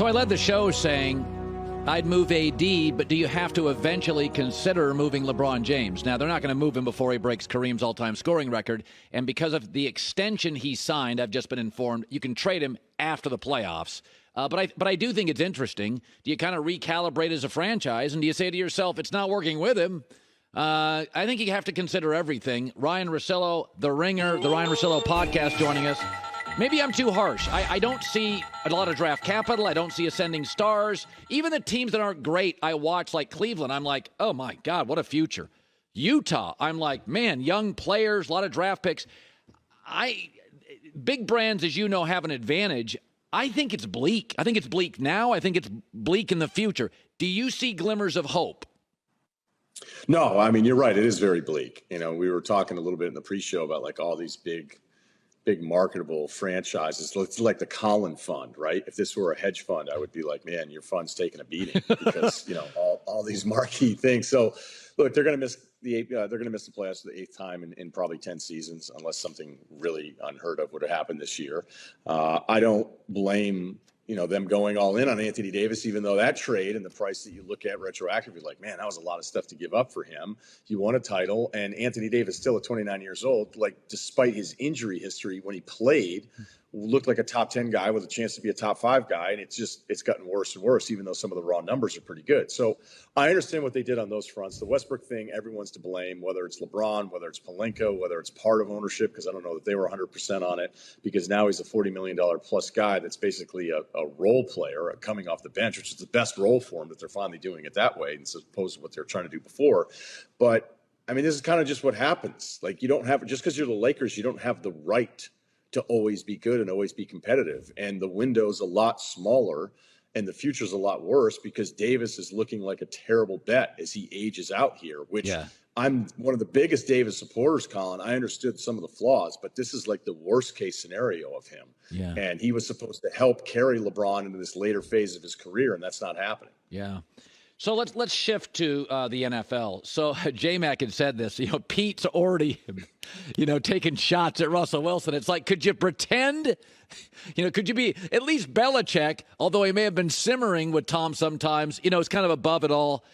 So I led the show saying I'd move AD, but do you have to eventually consider moving LeBron James? Now, they're not going to move him before he breaks Kareem's all-time scoring record. And because of the extension he signed, I've just been informed, you can trade him after the playoffs. But I do think it's interesting. Do you kind of recalibrate as a franchise, and do you say to yourself, it's not working with him? I think you have to consider everything. Ryen Russillo, The Ringer, the Ryen Russillo podcast joining us. Maybe I'm too harsh. I don't see a lot of draft capital. I don't see ascending stars. Even the teams that aren't great, I watch, like Cleveland. I'm like, oh, my God, what a future. Utah, I'm like, man, young players, a lot of draft picks. Big brands, as you know, have an advantage. I think it's bleak. I think it's bleak now. I think it's bleak in the future. Do you see glimmers of hope? No, I mean, you're right. It is very bleak. You know, we were talking a little bit in the pre-show about like all these big marketable franchises. It's like the Colin Fund, right? If this were a hedge fund, I would be like, man, your fund's taking a beating because, you know, all these marquee things. So look, they're going to miss the playoffs for the 8th time in probably 10 seasons, unless something really unheard of would have happened this year. I don't blame, you know, them going all in on Anthony Davis, even though that trade and the price that you look at retroactively, like, man, that was a lot of stuff to give up for him. He won a title, and Anthony Davis, still at 29 years old, like, despite his injury history when he played, looked like a top 10 guy with a chance to be a top 5 guy. And it's gotten worse and worse, even though some of the raw numbers are pretty good. So I understand what they did on those fronts. The Westbrook thing, everyone's to blame, whether it's LeBron, whether it's Pelinka, whether it's part of ownership, because I don't know that they were 100% on it, because now he's a $40 million plus guy that's basically a role player coming off the bench, which is the best role for him that they're finally doing it that way, as opposed to what they were trying to do before. But I mean, this is kind of just what happens. Like, you don't have, just because you're the Lakers, you don't have the right to always be good and always be competitive. And the window's a lot smaller and the future's a lot worse because Davis is looking like a terrible bet as he ages out here, which I'm one of the biggest Davis supporters, Colin. I understood some of the flaws, but this is like the worst case scenario of him. Yeah. And he was supposed to help carry LeBron into this later phase of his career, and that's not happening. Yeah. So let's shift to the NFL. So J-Mac had said this, you know, Pete's already, you know, taking shots at Russell Wilson. It's like, could you pretend, you know, could you be at least Belichick, although he may have been simmering with Tom sometimes, you know, it's kind of above it all.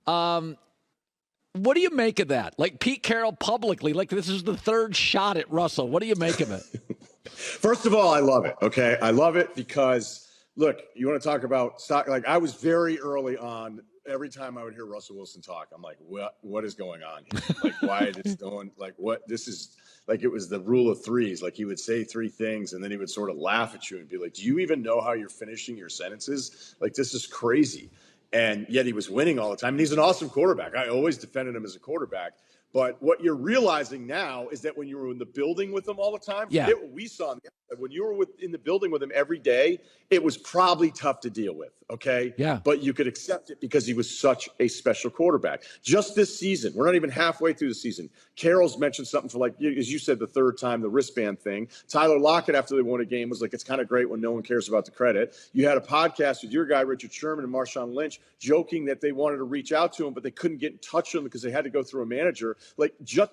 What do you make of that? Like Pete Carroll publicly, like this is the 3rd shot at Russell. What do you make of it? First of all, I love it. Okay. I love it because, look, you want to talk about stock? Like, I was very early on. Every time I would hear Russell Wilson talk, I'm like, what is going on here? Like, why is this going? Like, what? This is like, it was the rule of threes. Like, he would say 3 things and then he would sort of laugh at you and be like, do you even know how you're finishing your sentences? Like, this is crazy. And yet he was winning all the time. And he's an awesome quarterback. I always defended him as a quarterback. But what you're realizing now is that when you were in the building with him all the time, forget what we saw. When you were in the building with him every day, it was probably tough to deal with, okay? Yeah. But you could accept it because he was such a special quarterback. Just this season, we're not even halfway through the season. Carroll's mentioned something for, like, as you said, the 3rd time, the wristband thing. Tyler Lockett, after they won a game, was like, it's kind of great when no one cares about the credit. You had a podcast with your guy, Richard Sherman, and Marshawn Lynch, joking that they wanted to reach out to him, but they couldn't get in touch with him because they had to go through a manager. Like, just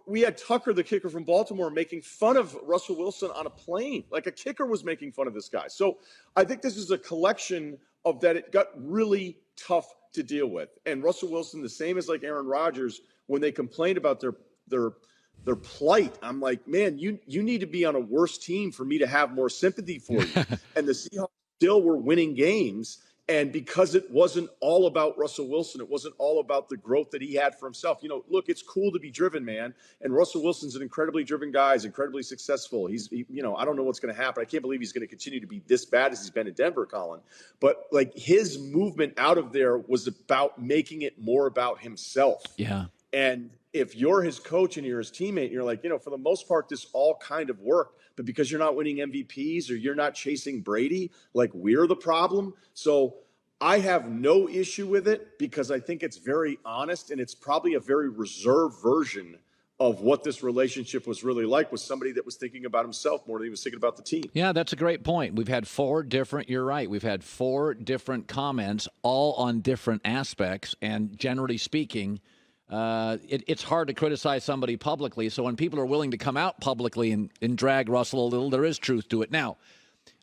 we had Tucker, the kicker from Baltimore, making fun of Russell Wilson on a plane. Like, a kicker was making fun of this guy. So I think this is a collection of that. It got really tough to deal with. And Russell Wilson, the same as like Aaron Rodgers, when they complained about their plight, I'm like, man, you need to be on a worse team for me to have more sympathy for you. And the Seahawks still were winning games. And because it wasn't all about Russell Wilson, it wasn't all about the growth that he had for himself. You know, look, it's cool to be driven, man. And Russell Wilson's an incredibly driven guy. He's incredibly successful. You know, I don't know what's going to happen. I can't believe he's going to continue to be this bad as he's been in Denver, Colin. But like, his movement out of there was about making it more about himself. Yeah. And if you're his coach and you're his teammate, you're like, you know, for the most part, this all kind of worked. But because you're not winning MVPs or you're not chasing Brady, like, we're the problem. So I have no issue with it because I think it's very honest, and it's probably a very reserved version of what this relationship was really like, with somebody that was thinking about himself more than he was thinking about the team. Yeah, that's a great point. We've had 4 different, you're right, we've had 4 different comments, all on different aspects. And generally speaking, it's hard to criticize somebody publicly. So when people are willing to come out publicly and drag Russell a little, there is truth to it. Now,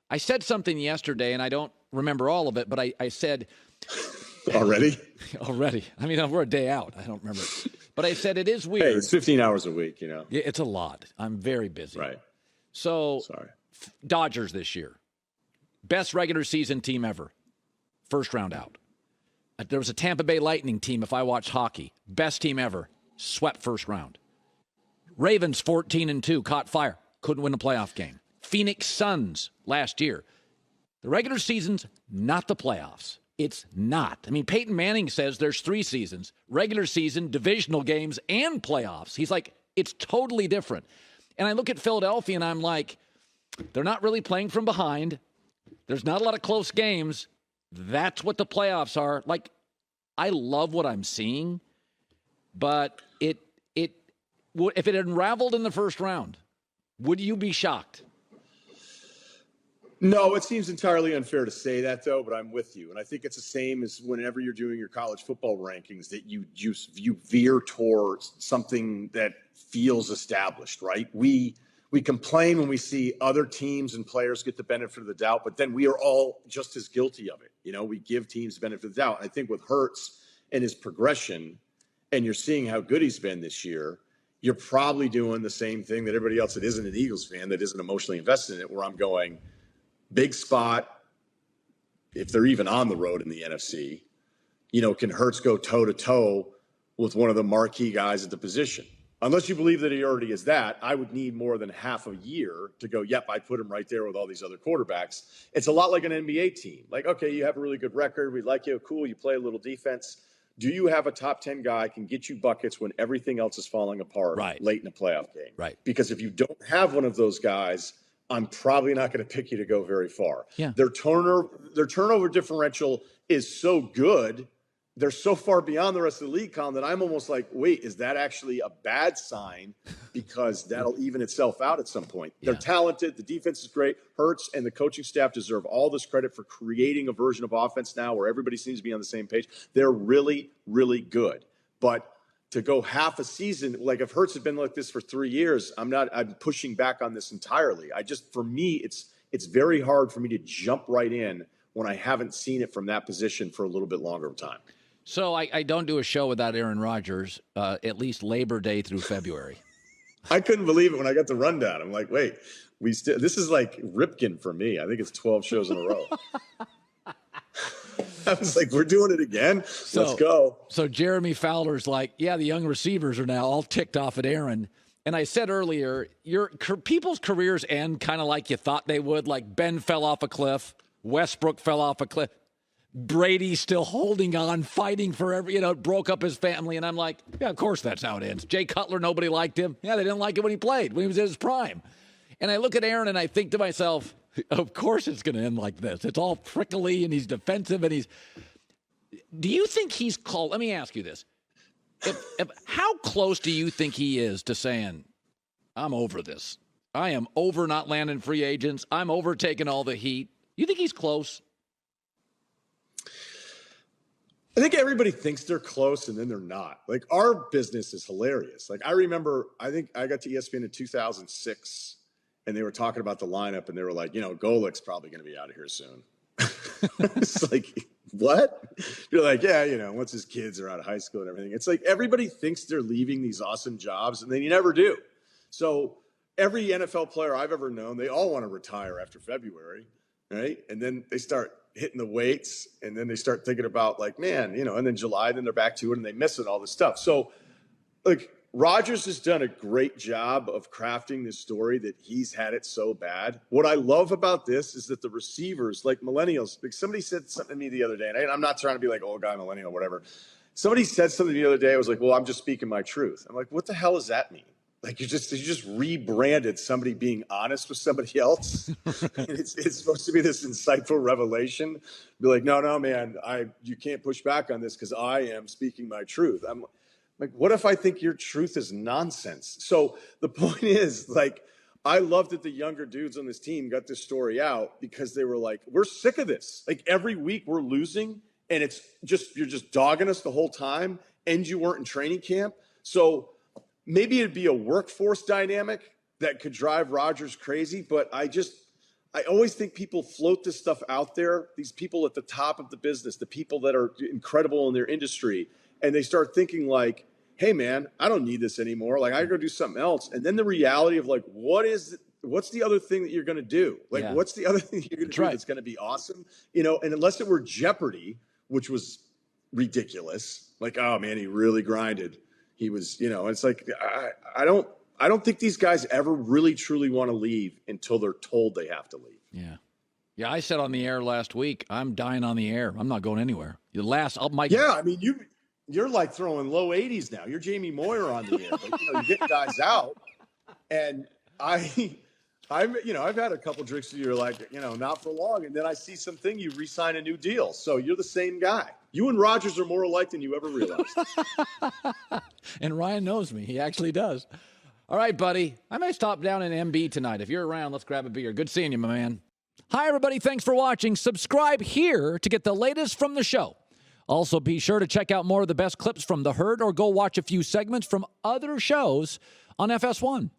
I said something yesterday, and I don't remember all of it, but I said... Already? Already. I mean, we're a day out. I don't remember. But I said it is weird. Hey, it's 15 hours a week, you know. Yeah, it's a lot. I'm very busy. Right. So, sorry. Dodgers this year. Best regular season team ever. First round out. There was a Tampa Bay Lightning team, if I watched hockey. Best team ever. Swept first round. Ravens 14-2. Caught fire. Couldn't win a playoff game. Phoenix Suns last year. The regular season's not the playoffs. It's not. I mean, Peyton Manning says there's 3 seasons. Regular season, divisional games, and playoffs. He's like, it's totally different. And I look at Philadelphia, and I'm like, they're not really playing from behind. There's not a lot of close games. That's what the playoffs are. Like, I love what I'm seeing, but if it unraveled in the first round, would you be shocked? No, it seems entirely unfair to say that, though, but I'm with you. And I think it's the same as whenever you're doing your college football rankings, that you veer towards something that feels established, right? We complain when we see other teams and players get the benefit of the doubt, but then we are all just as guilty of it. You know, we give teams the benefit of the doubt. And I think with Hurts and his progression, and you're seeing how good he's been this year, you're probably doing the same thing that everybody else that isn't an Eagles fan, that isn't emotionally invested in it, where I'm going, big spot, if they're even on the road in the NFC, you know, can Hurts go toe-to-toe with one of the marquee guys at the position? Unless you believe that he already is that, I would need more than half a year to go, yep, I'd put him right there with all these other quarterbacks. It's a lot like an NBA team. Like, okay, you have a really good record. We like you. Cool. You play a little defense. Do you have a top 10 guy can get you buckets when everything else is falling apart late in a playoff game? Right. Because if you don't have one of those guys, I'm probably not going to pick you to go very far. Yeah. Their turnover differential is so good. They're so far beyond the rest of the league, Colin, that I'm almost like, wait, is that actually a bad sign? Because that'll even itself out at some point. Yeah. They're talented. The defense is great. Hurts and the coaching staff deserve all this credit for creating a version of offense now where everybody seems to be on the same page. They're really, really good. But to go half a season, like if Hurts had been like this for 3 years, I'm pushing back on this entirely. For me, it's very hard for me to jump right in when I haven't seen it from that position for a little bit longer of time. So I don't do a show without Aaron Rodgers, at least Labor Day through February. I couldn't believe it when I got the rundown. I'm like, wait, this is like Ripken for me. I think it's 12 shows in a row. I was like, we're doing it again? Let's go. So Jeremy Fowler's like, yeah, the young receivers are now all ticked off at Aaron. And I said earlier, people's careers end kind of like you thought they would. Like Ben fell off a cliff. Westbrook fell off a cliff. Brady's still holding on, fighting for broke up his family. And I'm like, yeah, of course that's how it ends. Jay Cutler, nobody liked him. Yeah, they didn't like it when he played, when he was in his prime. And I look at Aaron and I think to myself, of course it's going to end like this. It's all prickly and he's defensive and do you think he's called? Let me ask you this. How close do you think he is to saying, I'm over this? I am over not landing free agents. I'm over taking all the heat. You think he's close? I think everybody thinks they're close and then they're not. Like, our business is hilarious. Like, I remember, I think I got to ESPN in 2006 and they were talking about the lineup and they were like, Golick's probably going to be out of here soon. It's like, what? You're like, yeah, once his kids are out of high school and everything. It's like everybody thinks they're leaving these awesome jobs and then you never do. So every NFL player I've ever known, they all want to retire after February, right? And then they start hitting the weights and then they start thinking about like, man, and then July, then they're back to it and they miss it, all this stuff. So like Rodgers has done a great job of crafting this story that he's had it so bad. What I love about this is that the receivers, like millennials, like somebody said something to me the other day, and I'm not trying to be like old guy millennial, whatever. Somebody said something the other day. I was like, well, I'm just speaking my truth. I'm like, what the hell does that mean? Like you just rebranded somebody being honest with somebody else. It's supposed to be this insightful revelation. Be like, no, man, you can't push back on this because I am speaking my truth. I'm like, what if I think your truth is nonsense? So the point is, like, I love that the younger dudes on this team got this story out because they were like, we're sick of this. Like every week we're losing and you're just dogging us the whole time and you weren't in training camp. So maybe it'd be a workforce dynamic that could drive Rodgers crazy, but I I always think people float this stuff out there, these people at the top of the business, the people that are incredible in their industry, and they start thinking like, hey, man, I don't need this anymore. Like, I gotta go do something else. And then the reality of like, what's the other thing that you're going to do? Like, what's the other thing that you're going to do that's going to be awesome? You know, and unless it were Jeopardy, which was ridiculous, like, oh, man, he really grinded. He was, you know, it's like, I don't think these guys ever really truly want to leave until they're told they have to leave. Yeah. Yeah, I said on the air last week, I'm dying on the air. I'm not going anywhere. Yeah, I mean, you're like throwing low 80s now. You're Jamie Moyer on the air. But, you know, you're getting guys out. And I've had a couple drinks with you. You're like, you know, not for long. And then I see something, you re-sign a new deal. So you're the same guy. You and Rodgers are more alike than you ever realized. And Ryan knows me. He actually does. All right, buddy. I may stop down in MB tonight. If you're around, let's grab a beer. Good seeing you, my man. Hi, everybody. Thanks for watching. Subscribe here to get the latest from the show. Also, be sure to check out more of the best clips from The Herd or go watch a few segments from other shows on FS1.